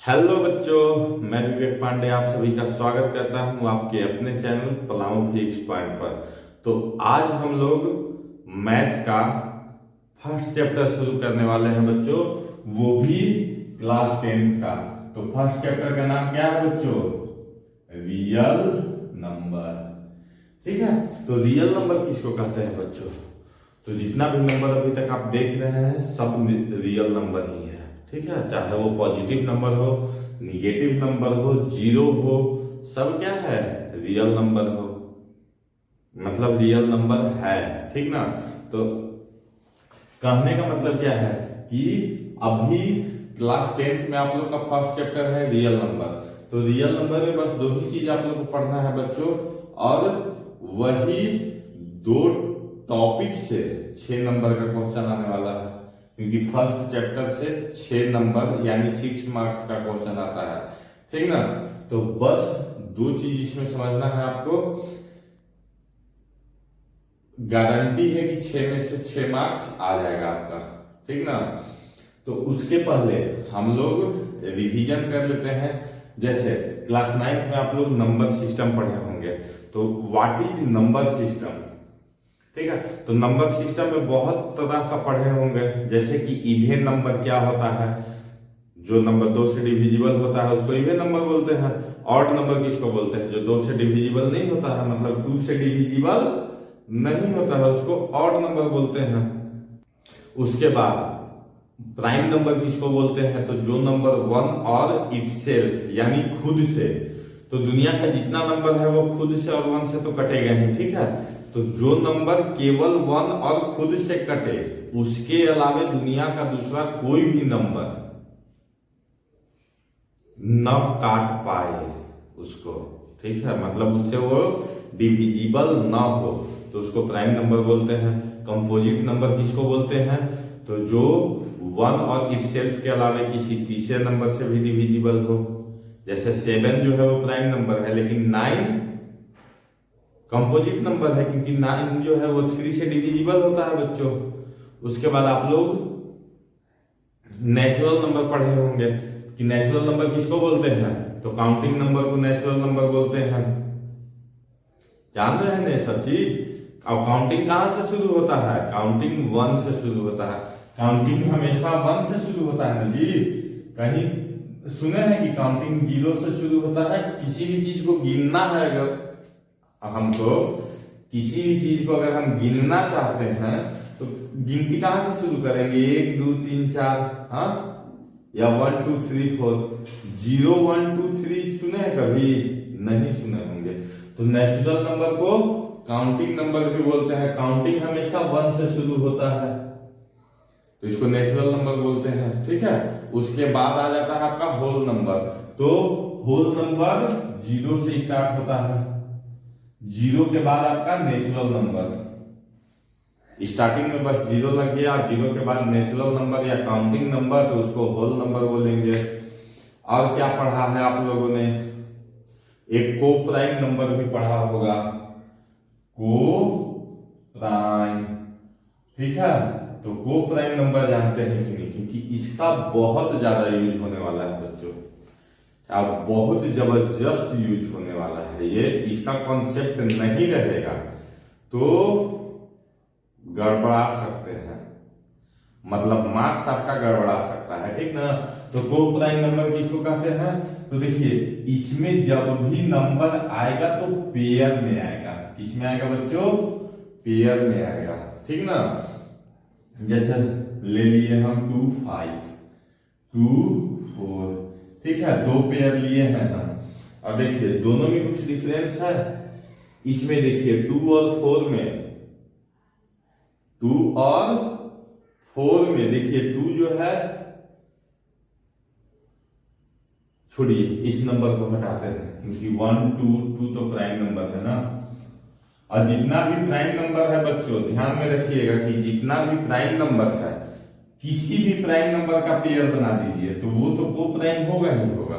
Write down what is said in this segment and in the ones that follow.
Hello बच्चों, मैं विवेक पांडे आप सभी का स्वागत करता हूं आपके अपने चैनल पलामू फिक्स पॉइंट पर। तो आज हम लोग मैथ का फर्स्ट चैप्टर शुरू करने वाले हैं बच्चों, वो भी क्लास 10th का। तो फर्स्ट चैप्टर का नाम क्या है बच्चों? Real number. ठीक है, तो रियल नंबर किसको कहते हैं बच्चों? तो जितना भी नंबर अभी तक आप देख रहे हैं सब रियल नंबर ही है। ठीक है, चाहे वो पॉजिटिव नंबर हो, निगेटिव नंबर हो, जीरो हो, सब क्या है? रियल नंबर हो, मतलब रियल नंबर है। ठीक ना? तो कहने का मतलब क्या है कि अभी क्लास 10th में आप लोग का फर्स्ट चैप्टर है रियल नंबर। तो रियल नंबर में बस दो ही चीज आप लोग को पढ़ना है बच्चों, और वही दो टॉपिक से 6 नंबर का क्वेश्चन आने वाला है, क्योंकि फर्स्ट चैप्टर से 6 नंबर यानी 6 मार्क्स का क्वेश्चन आता है। ठीक ना? तो बस दो चीज इसमें समझना है आपको। गारंटी है कि 6 में से 6 मार्क्स आ जाएगा आपका। ठीक ना? तो उसके पहले हम लोग रिवीजन कर लेते हैं। जैसे क्लास 9th में आप लोग नंबर सिस्टम पढ़े होंगे, तो व्हाट इज नंबर सिस्टम? ठीक है, तो नंबर सिस्टम में बहुत तरह का पढ़े होंगे, जैसे कि इवेन नंबर क्या होता है, जो नंबर 2 से डिविजिबल होता है उसको इवेन नंबर बोलते हैं। ऑड नंबर किसको बोलते हैं? जो 2 से डिविजिबल नहीं होता है, मतलब 2 से डिविजिबल नहीं होता है, उसको ऑड नंबर बोलते हैं। उसके बाद प्राइम नंबर किसको बोलते हैं? तो जो नंबर 1 और इटसेल्फ यानी खुद से, तो दुनिया का जितना नंबर है वो खुद से और 1 से तो कटेगा ही। ठीक है, तो जो नंबर केवल 1 और खुद से कटे, उसके अलावे दुनिया का दूसरा कोई भी नंबर न काट पाए उसको। ठीक है, मतलब उससे वो डिविजिबल ना हो, तो उसको प्राइम नंबर बोलते हैं। कंपोजिट नंबर किसको बोलते हैं? तो जो 1 और इटसेल्फ के अलावे किसी तीसरे नंबर से भी डिविजिबल हो। जैसे 7 जो है वो प्राइम नंबर है, लेकिन 9 कंपोजिट नंबर है, क्योंकि 9 जो है वो 3 से डिविजिबल होता है बच्चों। उसके बाद आप लोग नेचुरल नंबर पढ़े होंगे कि नेचुरल नंबर किसको बोलते हैं? तो काउंटिंग नंबर को नेचुरल नंबर बोलते हैं। जान रहे हैं सब चीज? अब काउंटिंग कहां से शुरू होता है? काउंटिंग 1 से शुरू होता है। काउंटिंग हमेशा 1 से शुरू होता है ना जी? कहीं सुने हैं कि काउंटिंग 0 से शुरू होता है? किसी भी चीज को गिनना है, अगर हमको किसी भी चीज को अगर हम गिनना चाहते हैं तो गिनती कहां से शुरू करेंगे? 1 2 3 4, हाँ, या 1 2 3 4। 0 1 2 3 सुने हैं कभी? नहीं सुने होंगे। तो नेचुरल नंबर को काउंटिंग नंबर भी बोलते हैं। काउंटिंग हमेशा 1 से शुरू होता है, तो इसको नेचुरल नंबर बोलते हैं। ठीक है, उसके बाद आ जाता है आपका होल नंबर। तो होल नंबर 0 से स्टार्ट होता है। 0 के बाद आपका नेचुरल नंबर। स्टार्टिंग में बस 0 लग गया, 0 के बाद नेचुरल नंबर या काउंटिंग नंबर, तो उसको होल नंबर बोलेंगे। और क्या पढ़ा है आप लोगों ने? एक को प्राइम नंबर भी पढ़ा होगा, को प्राइम। ठीक है, तो को प्राइम नंबर जानते हैं कि नहीं? क्योंकि इसका बहुत ज्यादा यूज होने वाला है बच्चों, अब बहुत जबरदस्त यूज होने वाला है ये। इसका कॉन्सेप्ट नहीं रहेगा तो गड़बड़ा सकते हैं, मतलब मार्क्स आपका गड़बड़ा सकता है। ठीक ना? तो को प्राइम नंबर किसको कहते हैं? तो देखिए, इसमें जब भी नंबर आएगा तो पेयर में आएगा। किसमें आएगा बच्चों? पेयर में आएगा। ठीक ना? जैसे ले लिए हम 2 5 2 4। ठीक है, 2 पेयर लिए हैं हम। अब देखिए दोनों में कुछ डिफरेंस है। इसमें देखिए 2 और 4 में, 2 और 4 में देखिए 2 जो है, छोड़िए इस नंबर को हटाते हैं, क्योंकि 1 2 2 तो प्राइम नंबर है ना। और जितना भी प्राइम नंबर है बच्चों, ध्यान में रखिएगा कि जितना भी प्राइम नंबर है, किसी भी प्राइम नंबर का पेयर बना दीजिए तो वो तो को प्राइम होगा ही होगा।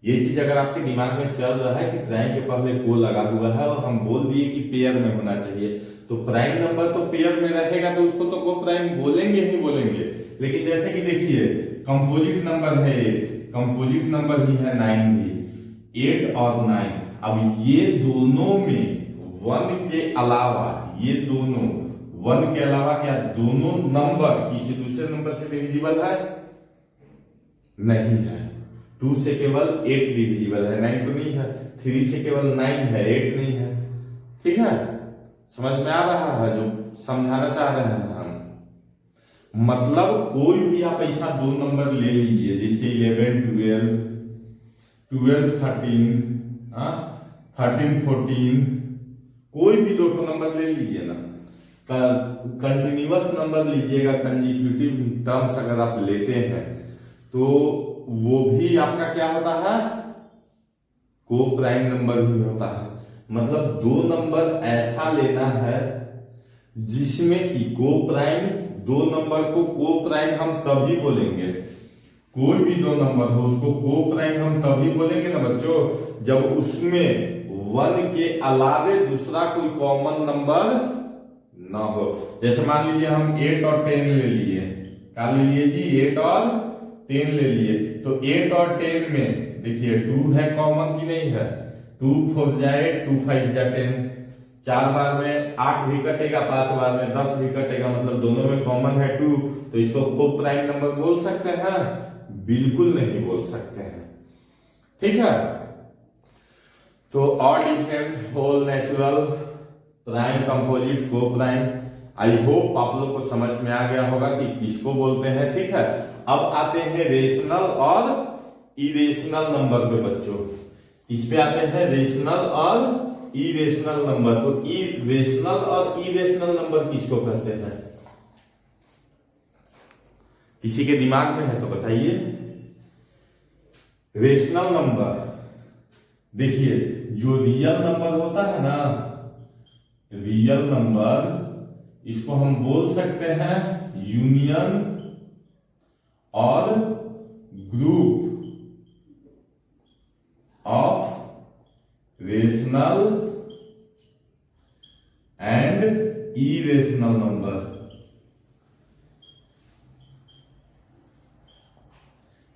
ये चीज अगर आपके दिमाग में चल रहा है कि प्राइम के पहले को लगा हुआ है और हम बोल दिए कि पेयर में होना चाहिए, तो प्राइम नंबर तो पेयर में रहेगा, तो उसको तो को प्राइम बोलेंगे ही बोलेंगे। लेकिन जैसे कि देखिए कंपोजिट नंबर है 8, कंपोजिट नंबर ही है 9 भी, 8 और 9। अब ये दोनों में 1 के अलावा, ये दोनों 1 के अलावा क्या दोनों नंबर किसी दूसरे नंबर से डिविजिबल है? नहीं है। 2 से केवल 8 डिविजिबल है, 9 तो नहीं है। 3 से केवल 9 है, 8 नहीं है। ठीक है, समझ में आ रहा है जो समझाना चाह रहे हैं हम? मतलब कोई भी आप ऐसा दो नंबर ले लीजिए, जैसे 11 12 12 13 13 14, कोई भी दो नंबर ले लीजिए ना, कंटिन्यूअस नंबर लीजिएगा, कंजिक्यूटिव टर्म्स अगर आप लेते हैं तो वो भी आपका क्या होता है? को प्राइम नंबर भी होता है। मतलब दो नंबर ऐसा लेना है जिसमें कि को प्राइम, दो नंबर को को प्राइम हम तभी बोलेंगे, कोई भी दो नंबर हो उसको को प्राइम हम तभी बोलेंगे ना बच्चों, जब उसमें 1 के अलावे दूसरा कोई कॉमन नंबर ना हो। जैसे मान लीजिए हम 8 और 10 ले लिए, क्या ले लिए जी? 8 और 10 ले लिए। तो 8 और 10 में देखिए 2 है कॉमन की नहीं है? 2 4 जाए 2 5 जा 10, 4 बार में 8 भी कटेगा, 5 बार में 10 भी कटेगा, मतलब दोनों में कॉमन है 2, तो इसको को प्राइम नंबर बोल सकते हैं? बिल्कुल नहीं बोल सकते हैं। ठीक है, तो odd, even, whole, natural, prime, composite, coprime, I hope आप लोग को समझ में आ गया होगा कि किसको बोलते हैं। ठीक है, अब आते हैं रेशनल और इरेशनल नंबर पे बच्चों। इस पे आते हैं रेशनल और इरेशनल नंबर। तो रेशनल और इरेशनल नंबर किसको कहते हैं? किसी के दिमाग में है तो बताइए। रेशनल नंबर, देखिए जो रियल नंबर होता है ना, रियल नंबर, इसको हम बोल सकते हैं यूनियन और group of rational and irrational number.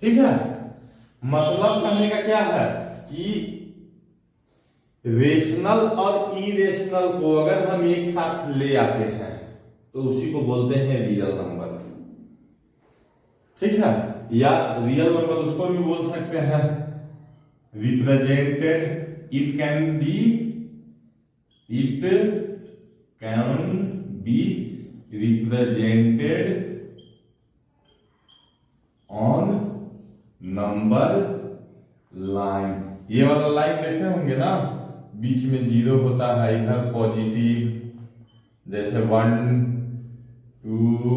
ठीक है, मतलब कहने का क्या है कि रेशनल और इरेशनल को अगर हम एक साथ ले आते हैं तो उसी को बोलते हैं रियल नंबर। ठीक है, या रियल नंबर उसको भी बोल सकते हैं represented, it can be represented on number line. ये वाला लाइन देखे होंगे ना, बीच में 0 होता है, इधर पॉजिटिव, जैसे 1 2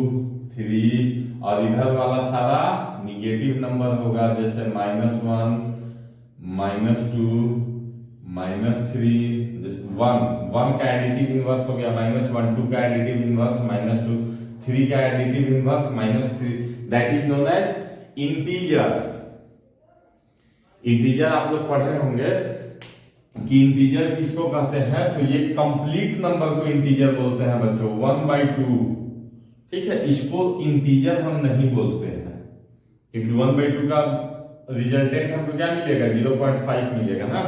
3, और इधर वाला सारा निगेटिव नंबर होगा, जैसे -1 -2 -3। 1 का एडिटिव इनवर्स हो गया -1, 2 का एडिटिव इनवर्स -2, 3 का additive inverse -3। That is known as integer. Integer आप लोग पढ़े होंगे कि इंटीजर किसको कहते हैं, तो ये कंप्लीट नंबर को इंटीजर बोलते हैं बच्चों, 1/2। ठीक है, इसको इंटीजर हम नहीं बोलते हैं क्योंकि 1/2 का रिजल्टेंट हमको क्या मिलेगा? 0.5 मिलेगा ना,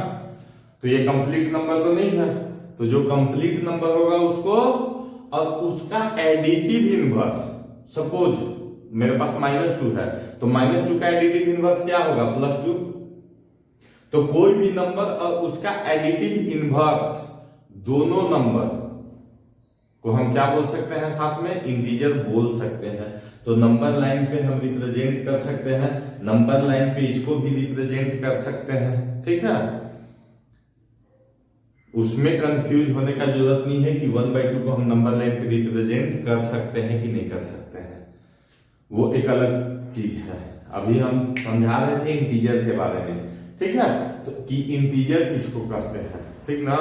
तो ये कंप्लीट नंबर तो नहीं है। तो जो कंप्लीट नंबर होगा उसको, और उसका एडिटिव इनवर्स, सपोज मेरे पास -2 है तो -2 का एडिटिव इनवर्स क्या होगा? +2। तो कोई भी नंबर और उसका एडिटिव इनवर्स, दोनों नंबर को हम क्या बोल सकते हैं? साथ में इंटीजर बोल सकते हैं। तो नंबर लाइन पे हम रिप्रेजेंट कर सकते हैं, नंबर लाइन पे इसको भी रिप्रेजेंट कर सकते हैं। ठीक है, उसमें कंफ्यूज होने का जरूरत नहीं है कि 1/2 को हम नंबर लाइन पे रिप्रेजेंट कर सकते हैं कि नहीं कर सकते हैं, वो एक अलग चीज है। अभी हम समझा रहे थे इंटीजर के बारे में। ठीक है, तो कि इंटीजर किसको कहते हैं, ठीक ना।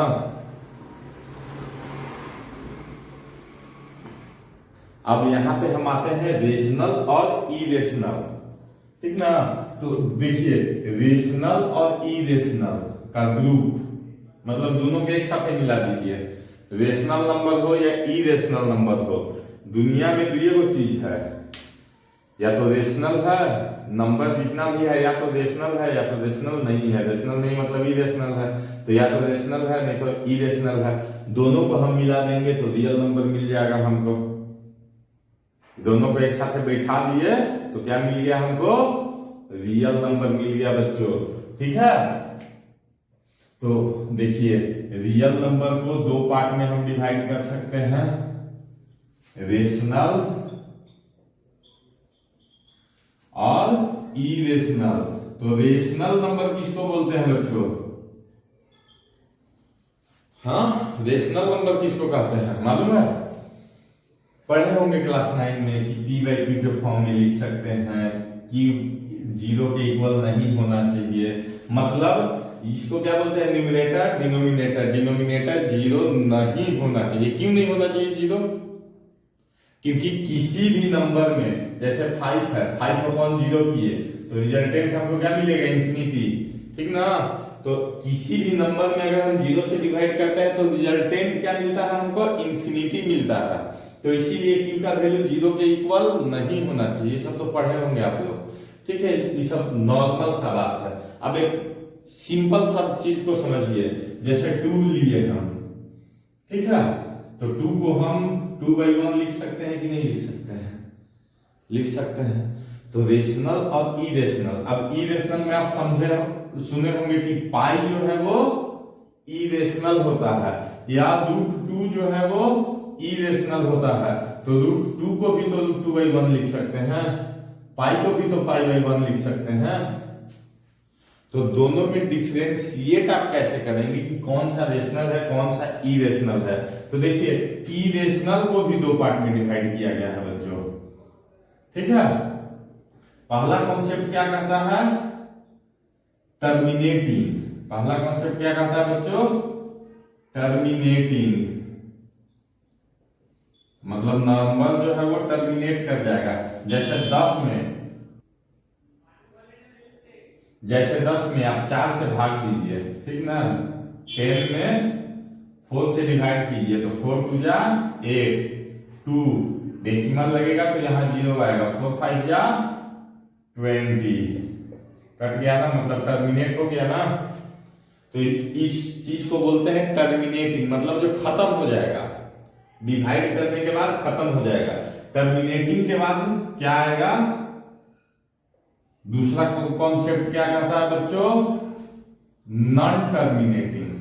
अब यहां पे हम आते हैं रेशनल और इरेशनल। ठीक ना, तो देखिए रेशनल और इरेशनल का ग्रुप, मतलब दोनों के एक साथ ही मिला दीजिए। रेशनल नंबर हो या इरेशनल नंबर हो, दुनिया में दो चीज है, या तो रेशनल है नंबर जितना भी है या तो रेशनल है या तो रेशनल नहीं है। रेशनल नहीं मतलब इरेशनल है, तो या तो रेशनल है नहीं तो इरेशनल है। दोनों को हम मिला देंगे तो रियल नंबर मिल जाएगा हमको। दोनों को एक साथ बैठा दिए तो क्या मिल गया हमको? रियल नंबर मिल गया बच्चों। ठीक है, तो देखिए रियल नंबर को दो पार्ट में हम डिवाइड कर सकते हैं, रेशनल और इरेशनल। तो रेशनल नंबर किसको बोलते हैं बच्चों? हाँ, रेशनल नंबर किसको कहते हैं मालूम है? पढ़े होंगे क्लास 9 में कि p/q के फॉर्म में लिख सकते हैं कि 0 के इक्वल नहीं होना चाहिए। मतलब इसको क्या बोलते हैं? Numerator denominator. डिनोमिनेटर 0 नहीं होना चाहिए। क्यों नहीं होना चाहिए 0? क्योंकि किसी भी नंबर में जैसे 5 है, 5/0 किए तो रिजल्टेंट हमको क्या मिलेगा? इंफिनिटी। ठीक ना? तो किसी भी नंबर में अगर हम 0 से डिवाइड करते हैं तो रिजल्टेंट क्या मिलता है हमको? इंफिनिटी मिलता है। तो इसीलिए q का वैल्यू 0 के इक्वल नहीं होना चाहिए। ये सब तो पढ़े होंगे आप लोग। ठीक है, ये सब नॉर्मल सा बात है। अब एक सिंपल सा चीज को समझिए, जैसे 2 लिए हम, ठीक है, तो 2 को हम 2/1 लिख सकते हैं कि नहीं लिख सकते हैं? लिख सकते हैं। तो रेशनल और इरेशनल। अब इरेशनल में आप सुने होंगे कि पाई जो है वो इरेशनल होता है, या √2 जो है वो इरेशनल होता है। तो √2 को भी तो √2/1 लिख सकते हैं, पाई को भी तो पाई/1 लिख सकते हैं। तो दोनों में डिफरेंशिएट आप कैसे करेंगे कि कौन सा रेशनल है कौन सा इरेशनल है? तो देखिए इरेशनल को भी दो पार्ट में डिवाइड किया गया है बच्चों। ठीक है, पहला कॉन्सेप्ट क्या कहता है? टर्मिनेटिंग। पहला कॉन्सेप्ट क्या कहता है बच्चों? टर्मिनेटिंग। मतलब नंबर जो है वो टर्मिनेट कर जाएगा। जैसे 10 में आप 4 से भाग दीजिए, ठीक ना? 10 में 4 से डिवाइड कीजिए तो 4 2 जा 8, 2 डेसिमल लगेगा तो यहाँ 0 आएगा, 4 5 जा 20, कट गया ना, मतलब टर्मिनेट हो गया ना। तो इस चीज को बोलते हैं टर्मिनेटिंग, मतलब जो खत्म हो जाएगा, डिवाइड करने के बाद खत्म हो जाएगा। टर्मिनेटिंग के बाद क्या आएगा? दूसरा कॉन्सेप्ट क्या कहता है बच्चों? Non terminating.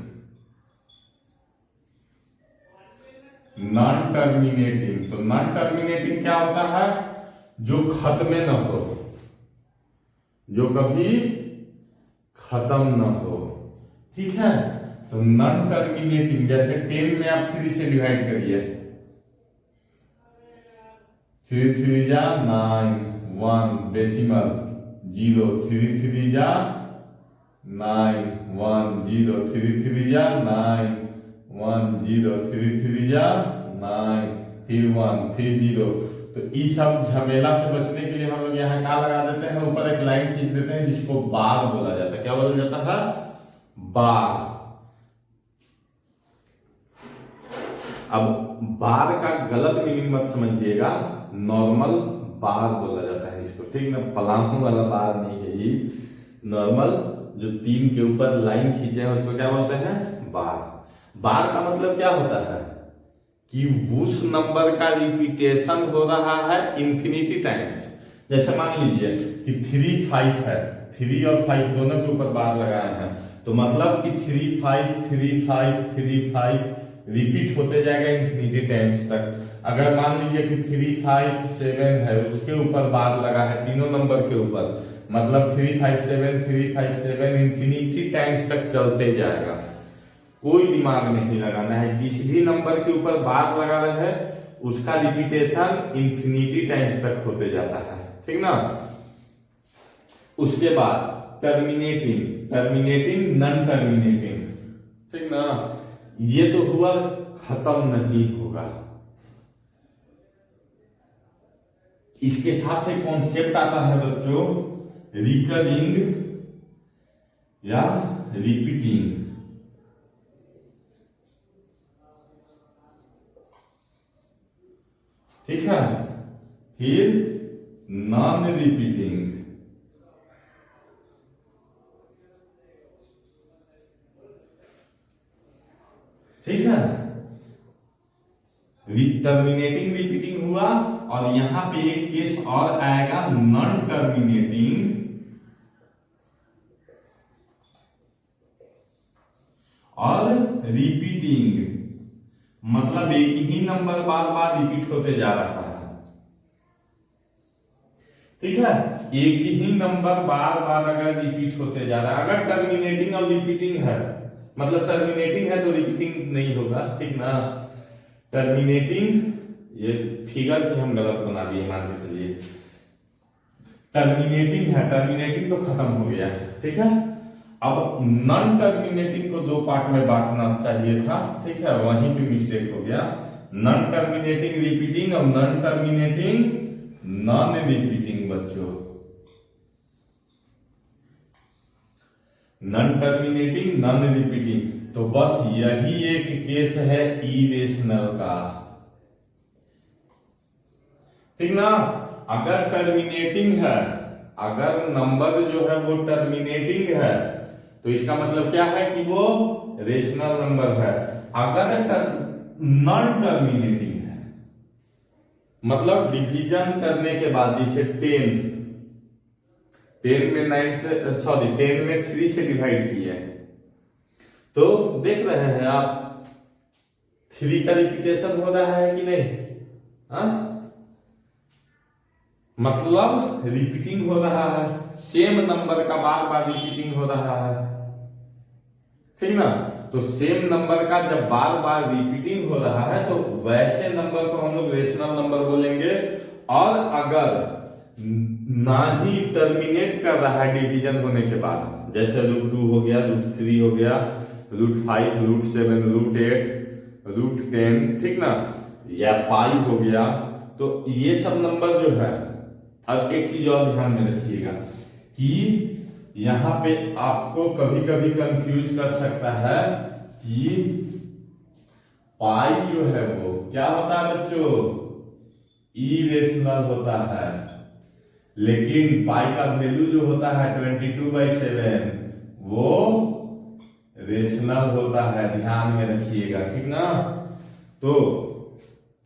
नॉन टर्मिनेटिंग, तो नॉन टर्मिनेटिंग क्या होता है? जो खत्म न हो, जो कभी खत्म न हो। ठीक है, तो नॉन टर्मिनेटिंग जैसे 10 में आप 3 से डिवाइड करिए, 3 3 जा 9, 1 डेसिमल 0, 3 3 जा 9, 1 0, 3 3 जा 9, 1 0, 3 3 जा 9, फिर 1 फिर 0। तो इस सब झमेला से बचने के लिए हम लोग यहाँ क्या लगा देते हैं? ऊपर एक लाइन खींच देते हैं जिसको बार बोला जाता है। क्या बोला जाता है? बार। अब बार का गलत मीनिंग मत समझिएगा, नॉर्मल बार बोला जाता है इसको, ठीक ना? पलामू वाला बार नहीं है ये, नॉर्मल जो 3 के ऊपर लाइन खींचे हैं उसको क्या बोलते हैं? बार। बार का मतलब क्या होता है? कि उस नंबर का रिपीटेशन हो रहा है इंफिनिटी टाइम्स। जैसे मान लीजिए कि 3 5 है, 3 और 5 दोनों के ऊपर बार लगाए हैं, तो मतलब कि 3 5 3 5 3 5 रिपीट होते जाएगा इंफिनिटी टाइम्स तक। अगर मान लीजिए कि 3 5 7 है, उसके ऊपर बार लगा है तीनों नंबर के ऊपर, मतलब 3 5 7 3 5 7 इंफिनिटी टाइम्स तक चलते जाएगा। कोई दिमाग नहीं लगाना है, जिस भी नंबर के ऊपर बार लगा रहे हैं उसका रिपीटेशन इंफिनिटी टाइम्स तक होते जाता है, ठीक ना? उसके बाद टर्मिनेटिंग, टर्मिनेटिंग, नॉन टर्मिनेटिंग, ठीक ना? ये तो हुआ खत्म नहीं होगा। इसके साथ एक कॉन्सेप्ट आता है बच्चों, रिकरिंग या रिपीटिंग। ठीक है, फिर नॉन रिपीटिंग। ठीक है, टर्मिनेटिंग रिपीटिंग हुआ, और यहां पे एक केस और आएगा नॉन टर्मिनेटिंग और रिपीटिंग, मतलब एक ही नंबर बार बार रिपीट होते जा रहा है। ठीक है, एक ही नंबर बार बार अगर रिपीट होते जा रहा है, अगर टर्मिनेटिंग और रिपीटिंग है, मतलब टर्मिनेटिंग है तो रिपीटिंग नहीं होगा, ठीक ना। टर्मिनेटिंग, ये फिगर भी हम गलत बना दिए, मान के चलिए टर्मिनेटिंग है, टर्मिनेटिंग तो खत्म हो गया, ठीक है। अब नॉन टर्मिनेटिंग को दो पार्ट में बांटना चाहिए था, ठीक है, वहीं पे मिस्टेक हो गया। नॉन टर्मिनेटिंग रिपीटिंग और नॉन टर्मिनेटिंग नॉन रिपीटिंग बच्चों, नॉन टर्मिनेटिंग नॉन रिपीटिंग, तो बस यही एक केस है इरेशनल का, ठीक ना। अगर टर्मिनेटिंग है, अगर नंबर जो है वो टर्मिनेटिंग है, तो इसका मतलब क्या है कि वो रेशनल नंबर है। अगर नॉन टर्मिनेटिंग है, मतलब डिवीजन करने के बाद, जैसे 10 में 9 से, सॉरी 10 में 3 से डिवाइड किया है, तो देख रहे हैं आप 3 का रिपीटेशन हो रहा है कि नहीं, हाँ, मतलब रिपीटिंग हो रहा है, सेम नंबर का बार बार रिपीटिंग हो रहा है, ठीक ना। तो सेम नंबर का जब बार बार रिपीटिंग हो रहा है तो वैसे नंबर को हम लोग रेशनल नंबर बोलेंगे। और अगर ना ही टर्मिनेट कर रहा है डिवीजन होने के बाद, जैसे √2 हो गया, √3 हो गया, √5, √7, √8, √10, ठीक ना, या पाई हो गया, तो ये सब नंबर जो है। अब एक चीज और ध्यान में रखिएगा कि यहां पे आपको कभी कभी कंफ्यूज कर सकता है कि पाई जो है वो क्या होता है बच्चों, इरेशनल होता है, लेकिन पाई का वैल्यू जो होता है 22/7 वो रेशनल होता है, ध्यान में रखिएगा, ठीक ना। तो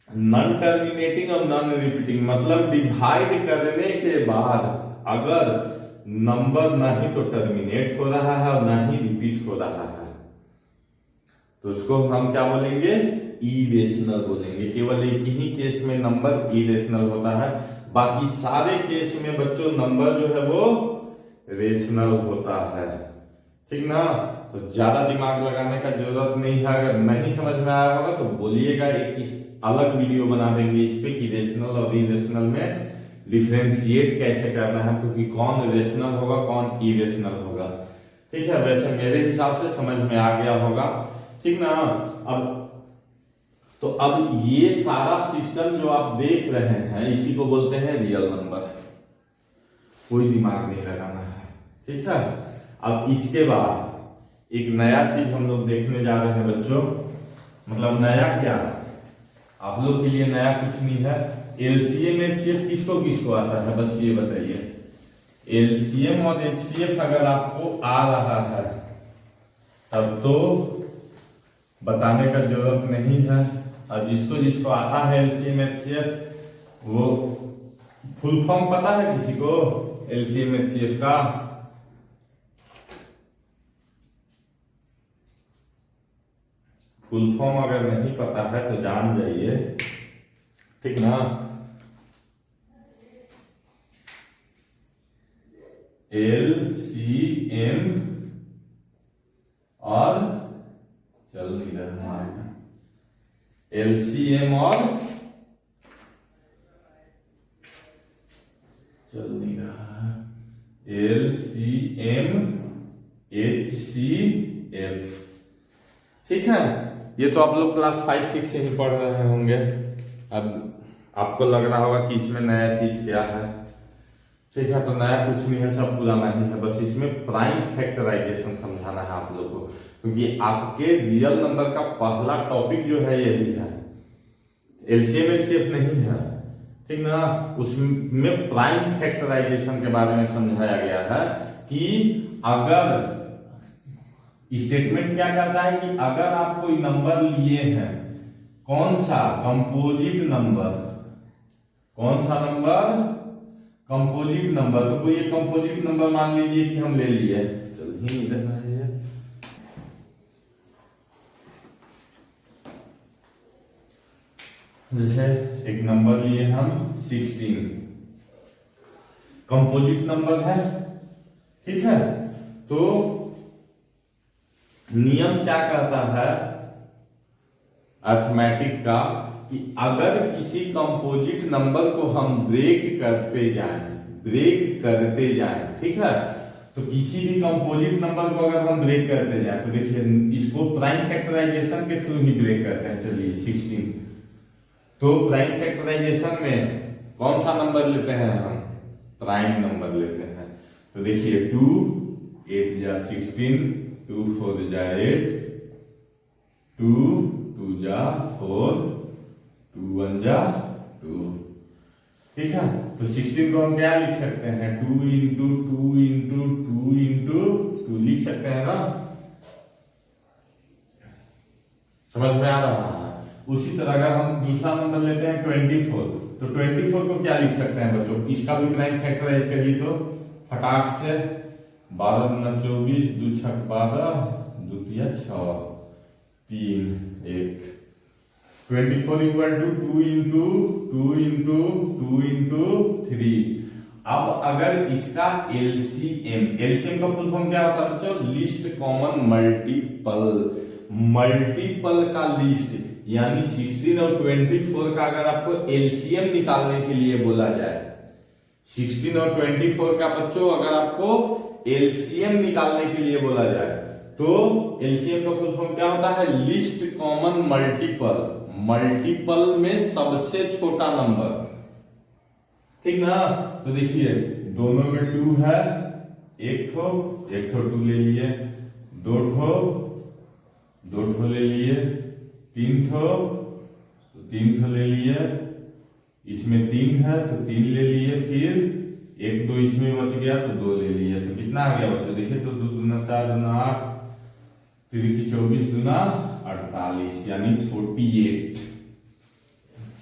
नॉन टर्मिनेटिंग और नॉन रिपीटिंग, मतलब डिवाइड करने के बाद अगर नंबर ना ही तो टर्मिनेट हो रहा है और ना ही रिपीट हो रहा है, तो उसको हम क्या बोलेंगे, इरेशनल बोलेंगे। केवल एक ही केस में नंबर इरेशनल होता है, बाकी सारे केस में बच्चों नंबर जो है वो रेशनल होता है, ठीक ना। तो ज्यादा दिमाग लगाने का जरूरत नहीं है, अगर नहीं समझ में आया होगा तो बोलिएगा, एक अलग वीडियो बना देंगे इस पे कि रेशनल और इरेशनल में डिफरेंशिएट कैसे करना है, क्योंकि कौन रेशनल होगा कौन इरेशनल होगा, ठीक है। वैसे मेरे हिसाब से समझ में आ गया होगा, ठीक ना। अब ये सारा सिस्टम जो आप देख रहे हैं इसी को बोलते हैं रियल नंबर, कोई दिमाग नहीं लगाना है, ठीक है। अब इसके बाद एक नया चीज हम लोग देखने जा रहे हैं बच्चों, मतलब नया क्या, आप लोग के लिए नया कुछ नहीं है। एलसीएम एचसीएफ किसको किसको आता है, बस ये बताइए। एलसीएम और एचसीएफ अगर आपको आ रहा है तब तो बताने का जरूरत नहीं है, और जिसको जिसको आता है एलसीएम एचसीएफ, वो फुल फॉर्म पता है किसी को एलसीएम एचसीएफ का, फुल फॉर्म अगर नहीं पता है तो जान जाइए, ठीक ना। एलसीएम और चल नहीं रहा, एलसीएम और चल नहीं रहा, एलसीएम एचसीएफ, ठीक है। ये तो आप लोग क्लास 5-6 से ही पढ़ रहे होंगे। अब आपको लग रहा होगा कि इसमें नया चीज क्या है, ठीक है। तो नया कुछ नहीं है, सब पुराना ही है, बस इसमें प्राइम फैक्टराइजेशन समझाना है आप लोग को, क्योंकि आपके रियल नंबर का पहला टॉपिक जो है यही है, एलसीएम एचसीएफ नहीं है, ठीक ना। उसमें प्राइम फैक्टराइजेशन के बारे में समझाया गया है कि अगर स्टेटमेंट क्या कहता है कि अगर आप कोई नंबर लिए हैं, कौन सा कंपोजिट नंबर, कौन सा नंबर कंपोजिट नंबर, तो कोई एक कंपोजिट नंबर मान लीजिए कि हम ले लिए, चलिए इधर आइए, जैसे एक नंबर लिए हम 16, कंपोजिट नंबर है, ठीक है। तो नियम क्या कहता है अर्थमेटिक का कि अगर किसी कंपोजिट नंबर को हम ब्रेक करते जाएं, ठीक है, तो किसी भी कंपोजिट नंबर को अगर हम ब्रेक करते जाएं, तो देखिए इसको प्राइम फैक्टराइजेशन के थ्रू ही ब्रेक करते हैं। चलिए 16, तो प्राइम फैक्टराइजेशन में कौन सा नंबर लेते हैं हम, प्राइम नंबर लेते हैं। तो देखिए 2 8 जा 16, 2 4 जा 8, 2 2 जा 4, 2 1 जा 2, ठीक है। तो 16 को हम क्या लिख सकते हैं, 2 इंटू 2 इंटू 2 इंटू 2 लिख सकते हैं ना, समझ में आ रहा है। उसी तरह अगर हम दूसरा नंबर लेते हैं 24, तो 24 को क्या लिख सकते हैं बच्चों, इसका भी प्राइम फैक्टराइज करिए तो फटाक से 12 दूना 24, 2 छक 12, 2 तिया 6, 3 1, 24 equal to 2 into 2 into 2 into 3। अब अगर इसका एलसीएम का फुल फॉर्म क्या होता है बच्चों, लिस्ट कॉमन मल्टीपल का लिस्ट, यानी 16 और 24 का अगर आपको एलसीएम निकालने के लिए बोला जाए, 16 और 24 का बच्चों अगर आपको एलसीएम निकालने के लिए बोला जाए, तो एलसीएम का फुल फॉर्म क्या होता है, लिस्ट कॉमन मल्टीपल में सबसे छोटा नंबर, ठीक ना। तो देखिए दोनों में 2 है, एक ठो 2 ले लिए, 2 ठो ले लिए, 3 ठो ले लिए, इसमें 3 है तो 3 ले लिए, फिर 1 2 इसमें बच गया तो 2 ले लिए, तो कितना आ गया बच्चों, देखिए तो 2 दूना 4 दूना 8, 3 की 24 दूना 48, यानी 48।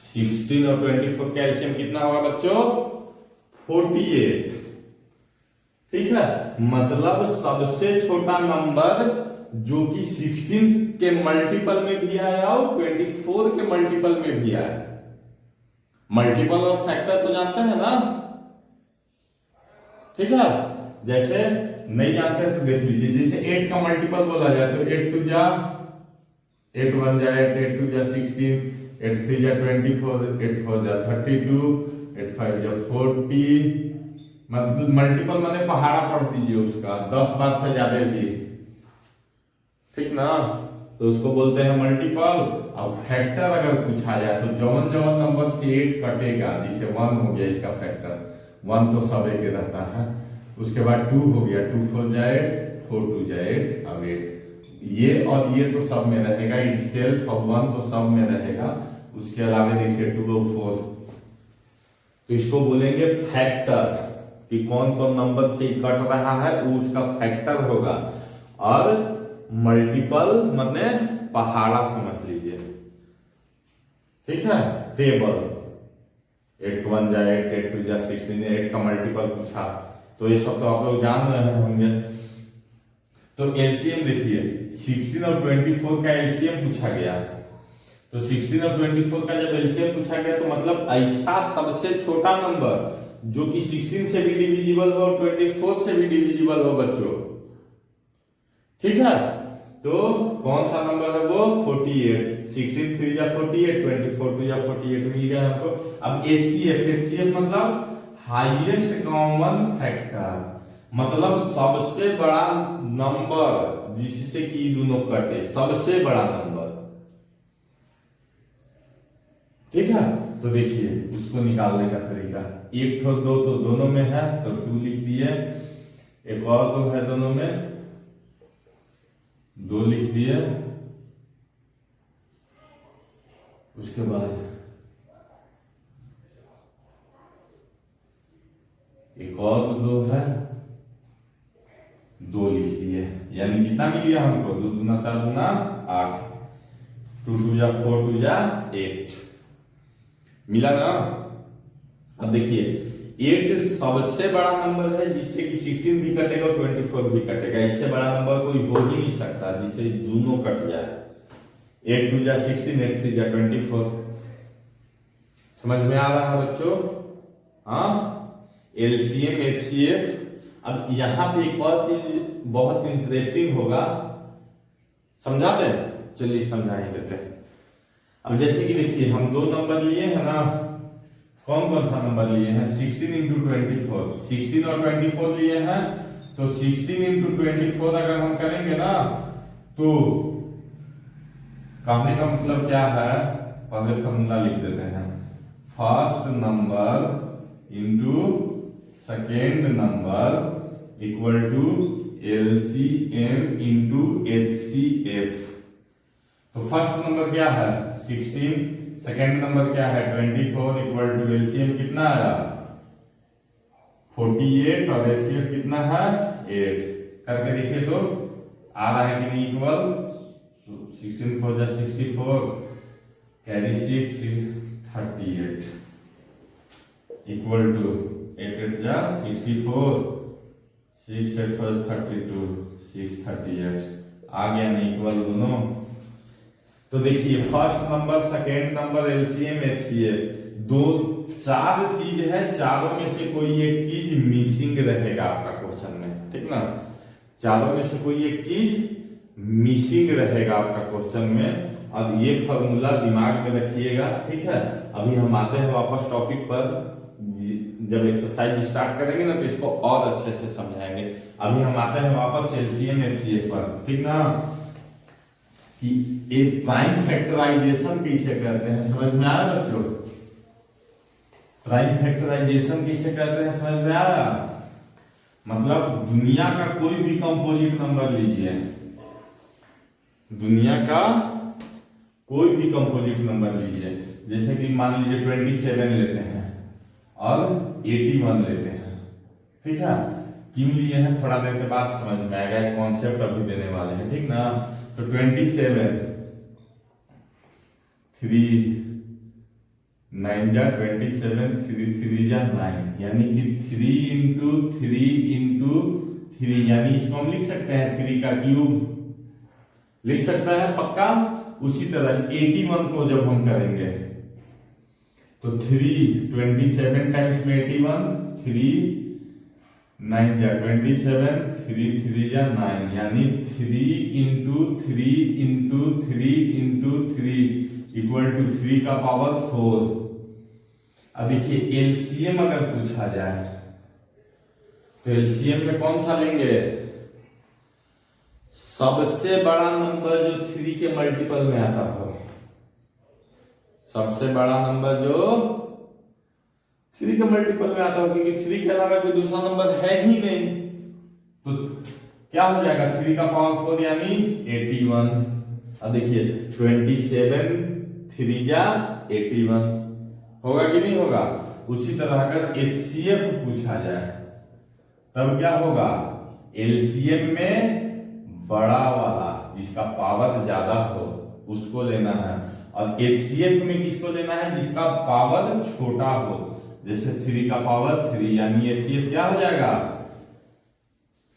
16 और 24 का एलसीएम कितना होगा बच्चों, 48, ठीक है। मतलब सबसे छोटा नंबर जो कि 16 के मल्टीपल में भी आया और 24 के मल्टीपल में भी आया, मल्टीपल और फैक्टर तो जानते हैं ना, ठीक है। जैसे नहीं जानते हैं तो देख लीजिए, जैसे 8 का मल्टीपल बोला जाए तो 8 2 जा 8 1 जा 8, 8 2 जा 16, 8 3 जा 24, 8 4 जा 32, 8 5 जा 40, मतलब मल्टीपल माने पहाड़ा पढ़ दीजिए उसका 10 बार से ज्यादा भी, ठीक ना, तो उसको बोलते हैं मल्टीपल। अब फैक्टर अगर पूछा जाए तो जवन नंबर से 8 कटेगा, जिसे 1 हो गया इसका फैक्टर, 1 तो सब एक रहता है, उसके बाद 2 हो गया, 2 4 जा 8, 4 2 जा 8, अब 8, ये और ये तो सब में रहेगा, इटसेल्फ और 1 तो सब में रहेगा, उसके अलावा देखिए 2 और 4, तो इसको बोलेंगे फैक्टर, कि कौन कौन नंबर से कट रहा है वो उसका फैक्टर होगा। और मल्टीपल मतलब पहाड़ा समझ लीजिए, ठीक है। टेबल 8 1 जा 8, 8 2 जा 16, 8 का मल्टीपल पूछा, तो ये सब तो आप लोग जान रहे होंगे। तो एलसीएम देखिए 16 और 24 का एलसीएम पूछा गया, तो 16 और 24 का जब एलसीएम पूछा गया तो मतलब ऐसा सबसे छोटा नंबर जो कि 16 से भी डिविजिबल हो और 24 से भी डिविजिबल हो बच्चों, ठीक है। तो कौन सा नंबर है वो, 48, 16 3 जा 48, 24 2 जा 48 मिल गया हमको। अब एचसीएफ मतलब हाईएस्ट कॉमन फैक्टर, मतलब सबसे बड़ा नंबर जिससे कि दोनों कटे, सबसे बड़ा नंबर, ठीक है। तो देखिए उसको निकालने का तरीका, 1 2 तो दोनों में है तो 2 लिख दिए, एक और 2 है दोनों में 2 लिख दिए, उसके बाद एक और 2 है 2 लिख दिए, यानी कितना मिल गया हमको, 2 दूना 4 दूना 8, 2 2 जा 4 2 जा 8 मिला ना। अब देखिए 8 सबसे बड़ा नंबर है जिससे कि 16 भी कटेगा और 24 भी कटेगा, इससे बड़ा नंबर कोई हो ही नहीं सकता जिससे दोनों कट जाए। 8 2 जा 16, 8 3 जा 24। समझ में आ रहा है बच्चों? हाँ, एलसीएम एचसीएफ। अब यहाँ पे एक और चीज बहुत इंटरेस्टिंग होगा, समझा दे, चलिए समझा ही देते हैं। अब जैसे कि देखिए हम 2 नंबर लिए हैं ना, कौन कौन सा नंबर लिए हैं, 16 इंटू 24, 16 और 24 लिए हैं, तो 16 इंटू 24 अगर हम करेंगे ना तो कहने का मतलब क्या है, पहले फॉर्मूला लिख देते हैं, first number into second number equal to LCM into HCF. तो फर्स्ट नंबर क्या है 16, सेकेंड नंबर क्या है 24, इक्वल टू एलसीएम कितना आया 48 और एचसीएफ कितना है 8। करके देखिए तो आ रहा है कि नहीं, इक्वल 16 4 जा 64, कैरी 6 38, इक्वल टू 8 8 जा 64, 6 8 4 32, 6 38 आ गया नहीं, इक्वल दोनों। तो देखिए first number second number LCM HCF, 2 4 चीज है, चारों में से कोई एक चीज मिसिंग रहेगा आपका क्वेश्चन में, ठीक ना, चारों में से कोई एक चीज मिसिंग रहेगा आपका क्वेश्चन में। अब ये फॉर्मूला दिमाग में रखिएगा, ठीक है। अभी हम आते हैं वापस टॉपिक पर, जब एक्सरसाइज स्टार्ट करेंगे ना तो इसको और अच्छे से समझाएंगे। अभी हम आते हैं वापस एलसीएम एचसीएफ पर, ठीक ना, कि एक प्राइम फैक्टराइजेशन कैसे करते हैं, समझ में आया बच्चों? प्राइम फैक्टराइजेशन कैसे करते हैं समझ में आया? मतलब दुनिया का कोई भी कंपोजिट नंबर लीजिए, दुनिया का कोई भी कंपोजिट नंबर लीजिए, जैसे कि मान लीजिए 27 लेते हैं और 81 लेते हैं, ठीक है। क्यों लिए हैं थोड़ा देर के बाद समझ में आएगा, एक कॉन्सेप्ट अभी देने वाले हैं, ठीक ना। तो 27 3 9 जा 27, 3 3 जा 9, यानी कि 3 इंटू 3 इंटू 3, यानी इसको हम लिख सकते हैं 3 का क्यूब, लिख सकता है पक्का। उसी तरह 81 को जब हम करेंगे तो 27 टाइम्स में 81, 3 9 जा 27, 3 3 जा 9, यानी 3 into 3 into 3 into 3 equal to 3 का पावर 4। अब देखिए एलसीएम अगर पूछा जाए तो एलसीएम में कौन सा लेंगे, सबसे बड़ा नंबर जो 3 के मल्टीपल में आता हो, सबसे बड़ा नंबर जो 3 के मल्टीपल में आता हो, क्योंकि 3 के अलावा कोई दूसरा नंबर है ही नहीं, तो क्या हो जाएगा 3 का पावर 4 यानी 81। अब देखिए 27 3 जा 81 होगा कि नहीं होगा। उसी तरह अगर एचसीएफ पूछा जाए तब क्या होगा, एलसीएम में बड़ा वाला जिसका पावर ज्यादा हो उसको लेना है, और एचसीएफ में किसको लेना है, जिसका पावर छोटा हो, जैसे 3 का पावर 3, यानी एचसीएफ क्या हो जाएगा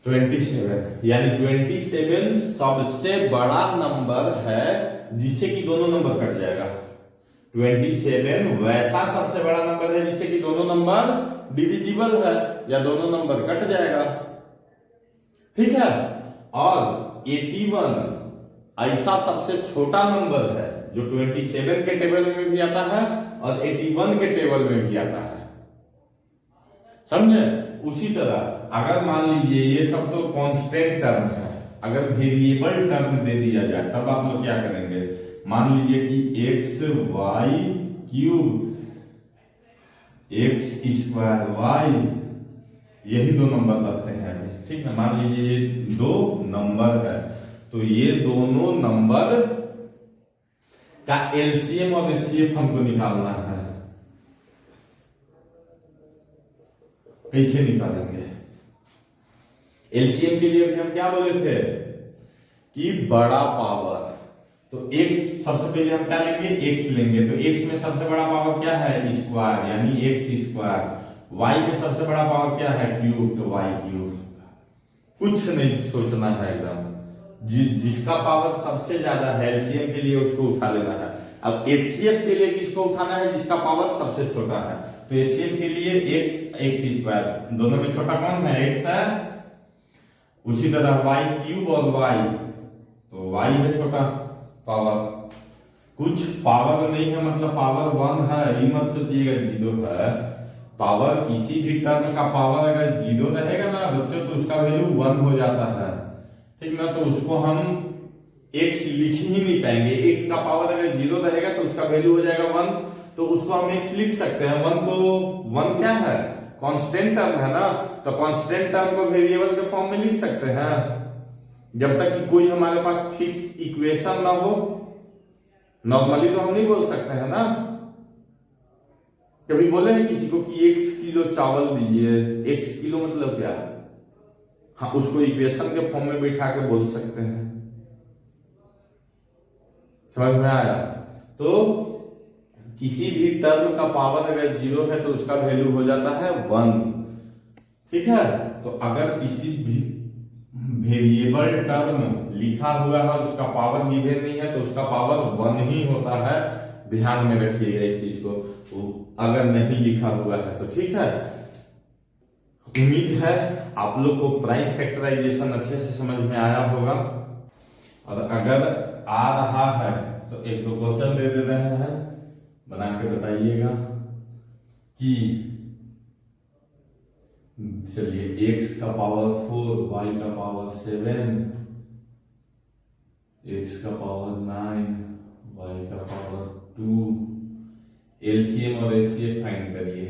27, यानी 27 सबसे बड़ा नंबर है जिससे कि दोनों नंबर कट जाएगा। 27 वैसा सबसे बड़ा नंबर है जिससे कि दोनों नंबर डिविजिबल है या दोनों नंबर कट जाएगा, ठीक है। और 81 ऐसा सबसे छोटा नंबर है जो 27 के टेबल में भी आता है और 81 के टेबल में भी आता है, समझे। उसी तरह अगर मान लीजिए ये सब तो कांस्टेंट टर्म है, अगर वेरिएबल टर्म दे दिया जाए तब आप लोग क्या करेंगे, मान लीजिए कि X Y cube X square Y, यही 2 नंबर रखते हैं, ठीक है। मान लीजिए ये 2 नंबर है, तो ये दोनों नंबर का एलसीएम और एचसीएफ हमको निकालना है। कैसे निकालेंगे, एलसीएम के लिए भी हम क्या बोले थे कि बड़ा पावर, तो x सबसे पहले हम क्या लेंगे, x लेंगे, तो x में सबसे बड़ा पावर क्या है, स्क्वायर यानी x स्क्वायर, y में सबसे बड़ा पावर क्या है, क्यूब, तो y क्यूब। कुछ नहीं सोचना है एकदम, जिसका पावर सबसे ज्यादा है एलसीएम के लिए उसको उठा लेना है। अब एचसीएफ के लिए किसको उठाना है, जिसका पावर सबसे छोटा है, तो एचसीएफ के लिए x स्क्वायर, दोनों में छोटा कौन है, x है, उसी तरह y क्यूब और y, तो y है छोटा पावर। कुछ पावर नहीं है मतलब पावर 1 है, ये मत सोचिएगा 0 है। पावर किसी भी टर्म का पावर अगर 0 रहेगा ना बच्चों तो उसका वैल्यू 1 हो जाता है, ठीक ना, तो उसको हम x लिख ही नहीं पाएंगे। x का पावर अगर 0 रहेगा तो उसका वैल्यू हो जाएगा 1, तो उसको हम x लिख सकते हैं। 1 को 1 क्या है, कांस्टेंट टर्म है ना, तो कांस्टेंट टर्म को वेरिएबल के फॉर्म में लिख सकते हैं जब तक कि कोई हमारे पास फिक्स इक्वेशन ना हो। नॉर्मली तो हम नहीं बोल सकते हैं ना, कभी बोले हैं किसी को कि 1 किलो चावल दीजिए, 1 किलो मतलब क्या है, हाँ उसको इक्वेशन के फॉर्म में बैठा के बोल सकते हैं, समझ में आया। तो किसी भी टर्म का पावर अगर 0 है तो उसका वैल्यू हो जाता है 1, ठीक है। तो अगर किसी भी वेरिएबल टर्म लिखा हुआ है उसका पावर गिवन नहीं है तो उसका पावर 1 ही होता है, ध्यान में रखिएगा इस चीज को, अगर नहीं लिखा हुआ है तो, ठीक है। उम्मीद है आप लोग को प्राइम फैक्टराइजेशन अच्छे से समझ में आया होगा, और अगर आ रहा है तो एक दो क्वेश्चन दे रहे हैं, बना के बताइएगा कि चलिए x का पावर 4, y का पावर 7, x का पावर 9, y का पावर 2, एलसीएम और एचसीएफ फाइंड करिए।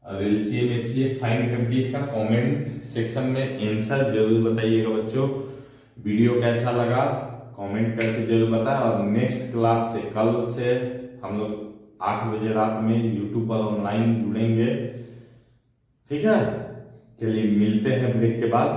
और एलसीएम एचसीएफ फाइंड करके इसका कमेंट सेक्शन में आंसर जरूर बताइएगा बच्चों। वीडियो कैसा लगा कमेंट करके जरूर बताएं, और नेक्स्ट क्लास से कल से हम लोग 8 बजे रात में यूट्यूब पर ऑनलाइन जुड़ेंगे, ठीक है। चलिए मिलते हैं ब्रेक के बाद।